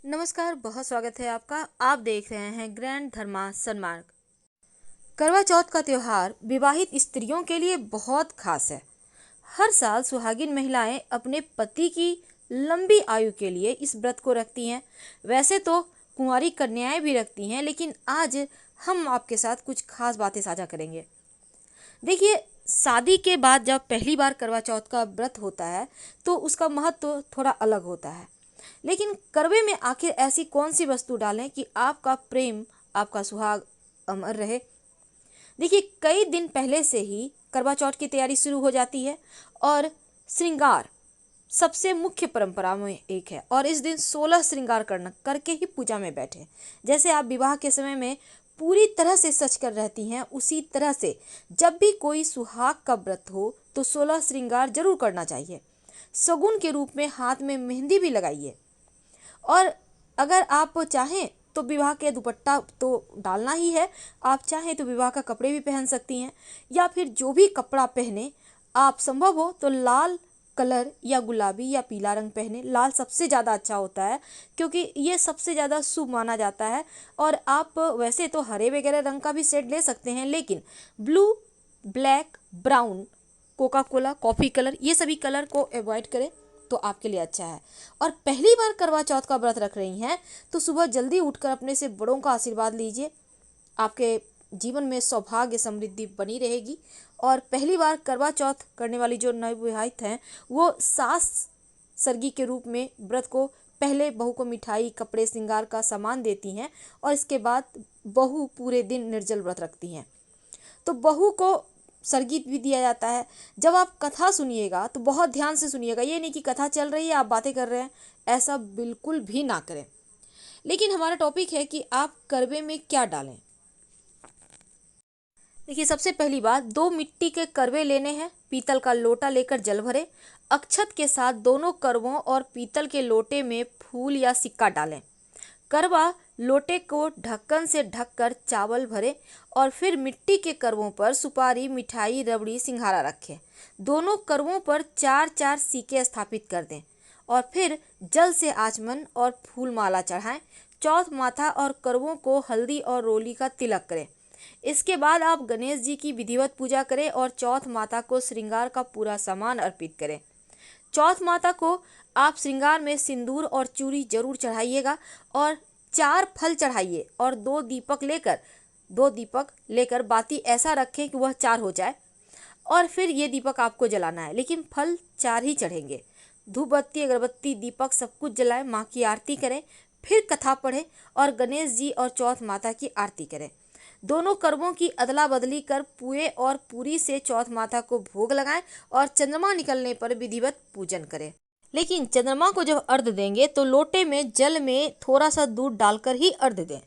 नमस्कार, बहुत स्वागत है आपका। आप देख रहे हैं ग्रैंड धर्मा सन्मार्ग। करवा चौथ का त्योहार विवाहित स्त्रियों के लिए बहुत खास है। हर साल सुहागिन महिलाएं अपने पति की लंबी आयु के लिए इस व्रत को रखती हैं। वैसे तो कुंवारी कन्याएं भी रखती हैं, लेकिन आज हम आपके साथ कुछ खास बातें साझा करेंगे। देखिए, शादी के बाद जब पहली बार करवा चौथ का व्रत होता है तो उसका महत्व थोड़ा अलग होता है। लेकिन करवे में आखिर ऐसी कौन सी वस्तु डालें कि आपका प्रेम, आपका सुहाग अमर रहे। देखिए, कई दिन पहले से ही करवा चौथ की तैयारी शुरू हो जाती है और श्रृंगार सबसे मुख्य परंपरा में एक है और इस दिन 16 श्रृंगार करके ही पूजा में बैठे। जैसे आप विवाह के समय में पूरी तरह से सज कर रहती हैं, उसी तरह से जब भी कोई सुहाग का व्रत हो तो 16 श्रृंगार जरूर करना चाहिए। शगुन के रूप में हाथ में मेहंदी भी लगाइए और अगर आप चाहें तो विवाह के दुपट्टा तो डालना ही है। आप चाहें तो विवाह का कपड़े भी पहन सकती हैं या फिर जो भी कपड़ा पहने आप, संभव हो तो लाल कलर या गुलाबी या पीला रंग पहने। लाल सबसे ज़्यादा अच्छा होता है क्योंकि ये सबसे ज़्यादा शुभ माना जाता है। और आप वैसे तो हरे वगैरह रंग का भी सेट ले सकते हैं, लेकिन blue, black, brown, Coca Cola, coffee colour, ये सभी कलर को अवॉइड करें तो आपके लिए अच्छा है। और पहली बार करवा चौथ का व्रत रख रही हैं तो सुबह जल्दी उठकर अपने से बड़ों का आशीर्वाद लीजिए। आपके जीवन में सौभाग्य समृद्धि बनी रहेगी। और पहली बार करवा चौथ करने वाली जो नवविवाहित हैं वो सास सरगी के रूप में व्रत को पहले बहू को मिठाई, कपड़े, श्रृंगार का सामान देती हैं और इसके बाद बहू पूरे दिन निर्जल व्रत रखती हैं। तो बहू को सरगीत भी दिया जाता है। जब आप कथा सुनिएगा तो बहुत ध्यान से सुनिएगा, ये नहीं कि कथा चल रही है आप बातें कर रहे हैं, ऐसा बिल्कुल भी ना करें। लेकिन हमारा टॉपिक है कि आप करवे में क्या डालें। देखिए, सबसे पहली बात, 2 मिट्टी के करवे लेने हैं। पीतल का लोटा लेकर जल भरे, अक्षत के साथ दोनों करवों और पीतल के लोटे में फूल या सिक्का डालें। करवा लोटे को ढक्कन से ढककर चावल भरे और फिर मिट्टी के करवों पर सुपारी, मिठाई, रबड़ी, सिंघारा रखें। दोनों करवों पर 4-4 सिक्के स्थापित कर दें और फिर जल से आचमन और फूल माला चढ़ाएं। चौथ माथा और करवों को हल्दी और रोली का तिलक करें। इसके बाद आप गणेश जी की विधिवत पूजा करें और चौथ माता को श्रृंगार का पूरा सामान अर्पित करें। चौथ माता को आप श्रृंगार में सिंदूर और चूड़ी जरूर चढ़ाइएगा और 4 फल चढ़ाइए और 2 दीपक लेकर बाती ऐसा रखें कि वह 4 हो जाए और फिर ये दीपक आपको जलाना है, लेकिन फल 4 ही चढ़ेंगे। धूप बत्ती, अगरबत्ती, दीपक सब कुछ जलाएं, माँ की आरती करें, फिर कथा पढ़ें और गणेश जी और चौथ माता की आरती करें। दोनों करवों की अदला बदली कर पुए और पूरी से चौथ माता को भोग लगाएं और चंद्रमा निकलने पर विधिवत पूजन करें। लेकिन चंद्रमा को जब अर्घ देंगे तो लोटे में जल में थोड़ा सा दूध डालकर ही अर्घ दें।